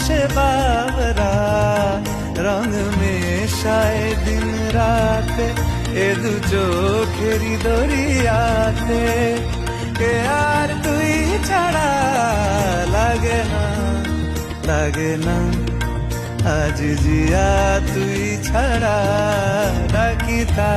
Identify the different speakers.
Speaker 1: আসে বাবরা, রং মেশায় দিন রাতে এ দু চোখেরই দরিয়াতে। কে আর তুই ছাড়া লাগে না, লাগে না আজ জিয়া তুই ছাড়া ডাকিতা।